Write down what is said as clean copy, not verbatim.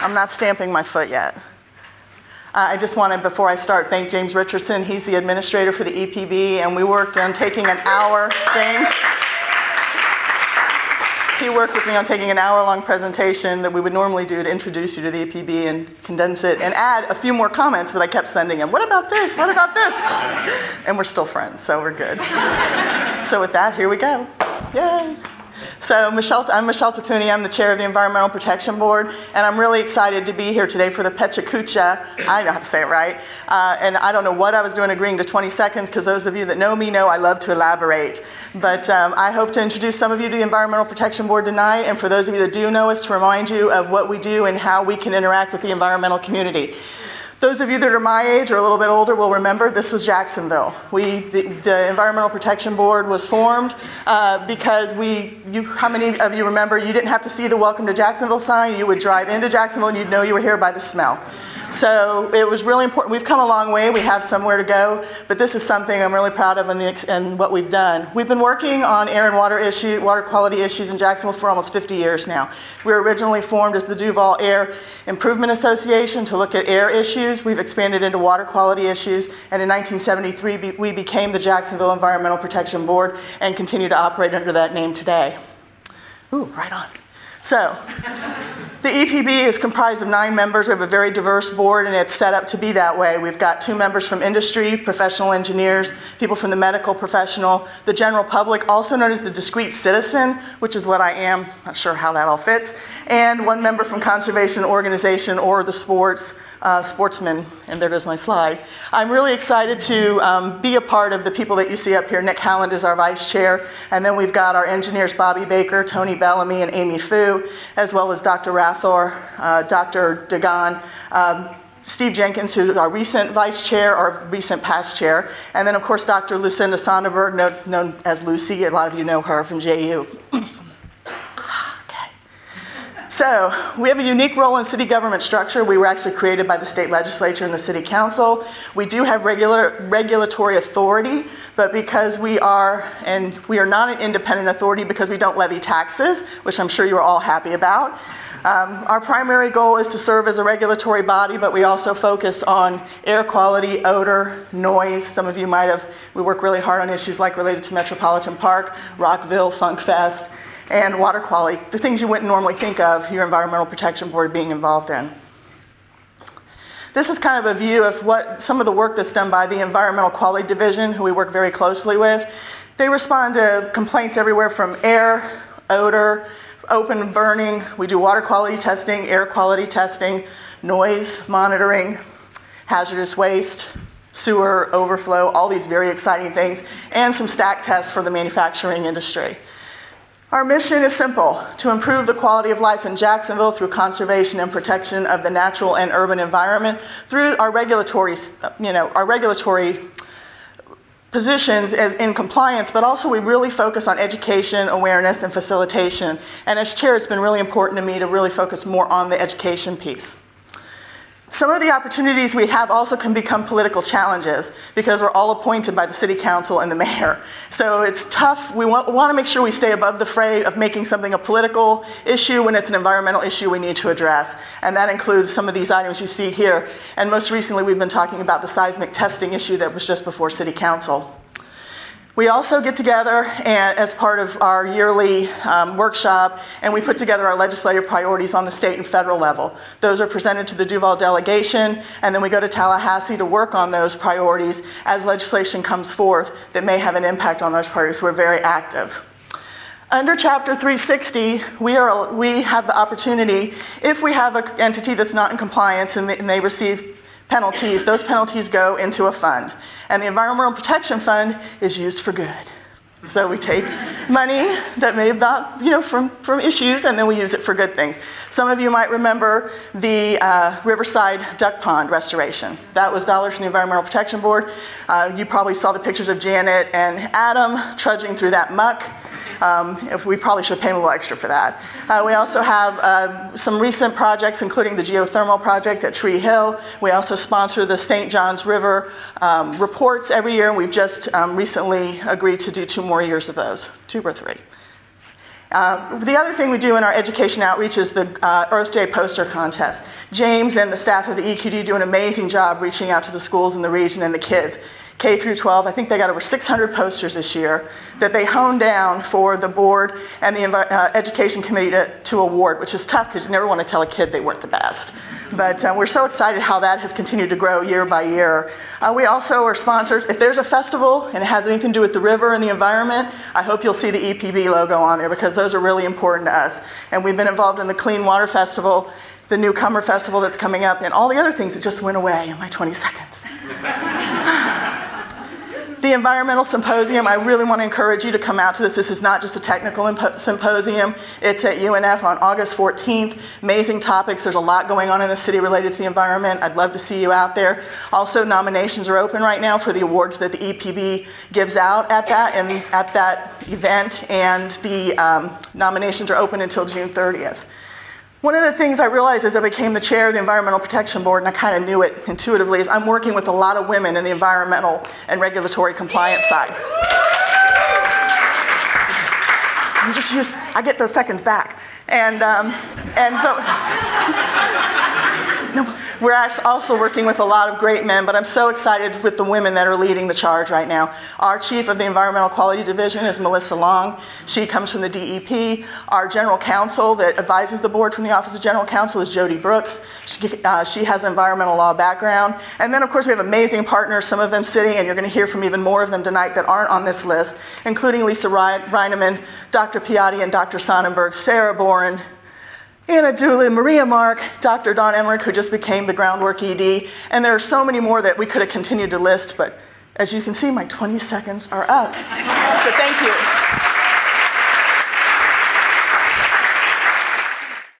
I'm not stamping my foot yet. I just wanted, before I start, thank James Richardson. He's the administrator for the EPB, and we worked on taking an hour. James? He worked with me on taking an hour-long presentation that we would normally do to introduce you to the EPB and condense it and add a few more comments that I kept sending him. What about this? What about this? And we're still friends, so we're good. So with that, here we go. Yay. So I'm Michelle Tappouni. I'm the chair of the Environmental Protection Board, and I'm really excited to be here today for the Pecha Kucha. I know how to say it right. And I don't know what I was doing agreeing to 20 seconds, because those of you that know me know I love to elaborate. But I hope to introduce some of you to the Environmental Protection Board tonight, and for those of you that do know us, to remind you of what we do and how we can interact with the environmental community. Those of you that are my age or a little bit older will remember this was Jacksonville. The Environmental Protection Board was formed because how many of you remember you didn't have to see the Welcome to Jacksonville sign? You would drive into Jacksonville and you'd know you were here by the smell. So it was really important. We've come a long way. We have somewhere to go, but this is something I'm really proud of and what we've done. We've been working on air and water quality issues in Jacksonville for almost 50 years now. We were originally formed as the Duval Air Improvement Association to look at air issues. We've expanded into water quality issues, and in 1973 we became the Jacksonville Environmental Protection Board and continue to operate under that name today. Ooh, right on. So, the EPB is comprised of 9 members. We have a very diverse board, and it's set up to be that way. We've got 2 members from industry, professional engineers, people from the medical professional, the general public, also known as the discrete citizen, which is what I am, not sure how that all fits, and 1 member from conservation organization or the sportsman, and there goes my slide. I'm really excited to be a part of the people that you see up here. Nick Howland is our vice chair, and then we've got our engineers Bobby Baker, Tony Bellamy, and Amy Fu, as well as Dr. Rathor, Dr. Dagan, Steve Jenkins, who's our recent vice chair, or recent past chair, and then of course Dr. Lucinda Sonderberg, known as Lucy. A lot of you know her from JU. So, we have a unique role in city government structure. We were actually created by the state legislature and the city council. We do have regulatory authority, but because we are not an independent authority because we don't levy taxes, which I'm sure you're all happy about. Our primary goal is to serve as a regulatory body, but we also focus on air quality, odor, noise. Some of you we work really hard on issues like related to Metropolitan Park, Rockville, Funk Fest, and water quality, the things you wouldn't normally think of your Environmental Protection Board being involved in. This is kind of a view of some of the work that's done by the Environmental Quality Division, who we work very closely with. They respond to complaints everywhere from air, odor, open burning. We do water quality testing, air quality testing, noise monitoring, hazardous waste, sewer overflow, all these very exciting things, and some stack tests for the manufacturing industry. Our mission is simple: to improve the quality of life in Jacksonville through conservation and protection of the natural and urban environment through our regulatory positions in compliance, but also we really focus on education, awareness, and facilitation. And as chair, it's been really important to me to really focus more on the education piece. Some of the opportunities we have also can become political challenges because we're all appointed by the city council and the mayor. So it's tough. We want to make sure we stay above the fray of making something a political issue when it's an environmental issue we need to address. And that includes some of these items you see here. And most recently, we've been talking about the seismic testing issue that was just before city council. We also get together as part of our yearly workshop, and we put together our legislative priorities on the state and federal level. Those are presented to the Duval delegation, and then we go to Tallahassee to work on those priorities as legislation comes forth that may have an impact on those priorities. We're very active. Under Chapter 360, we have the opportunity, if we have an entity that's not in compliance and they receive penalties, those penalties go into a fund. And the Environmental Protection Fund is used for good. So we take money that may have not, from issues, and then we use it for good things. Some of you might remember the Riverside Duck Pond restoration. That was dollars from the Environmental Protection Board. You probably saw the pictures of Janet and Adam trudging through that muck. We probably should pay them a little extra for that. We also have some recent projects, including the geothermal project at Tree Hill. We also sponsor the St. Johns River reports every year, and we've just recently agreed to do 2 more years of those, 2 or 3. The other thing we do in our education outreach is the Earth Day poster contest. James and the staff of the EQD do an amazing job reaching out to the schools in the region and the kids. K through 12, I think they got over 600 posters this year that they honed down for the board and the education committee to award, which is tough because you never want to tell a kid they weren't the best. But we're so excited how that has continued to grow year by year. We also are sponsors. If there's a festival and it has anything to do with the river and the environment, I hope you'll see the EPB logo on there because those are really important to us. And we've been involved in the Clean Water Festival, the Newcomer Festival that's coming up, and all the other things that just went away in my 20 seconds. The Environmental Symposium, I really want to encourage you to come out to this. This is not just a technical symposium. It's at UNF on August 14th. Amazing topics. There's a lot going on in the city related to the environment. I'd love to see you out there. Also, nominations are open right now for the awards that the EPB gives out at that event, and the nominations are open until June 30th. One of the things I realized as I became the chair of the Environmental Protection Board, and I kind of knew it intuitively, is I'm working with a lot of women in the environmental and regulatory compliance side. I get those seconds back. We're also working with a lot of great men, but I'm so excited with the women that are leading the charge right now. Our chief of the Environmental Quality Division is Melissa Long. She comes from the DEP. Our general counsel that advises the board from the Office of General Counsel is Jody Brooks. She has an environmental law background. And then, of course, we have amazing partners, some of them sitting, and you're going to hear from even more of them tonight that aren't on this list, including Lisa Reineman, Dr. Piatti and Dr. Sonnenberg, Sarah Boren, Anna Dooley, Maria Mark, Dr. Don Emmerich, who just became the groundwork ED, and there are so many more that we could have continued to list, but as you can see, my 20 seconds are up. So thank you.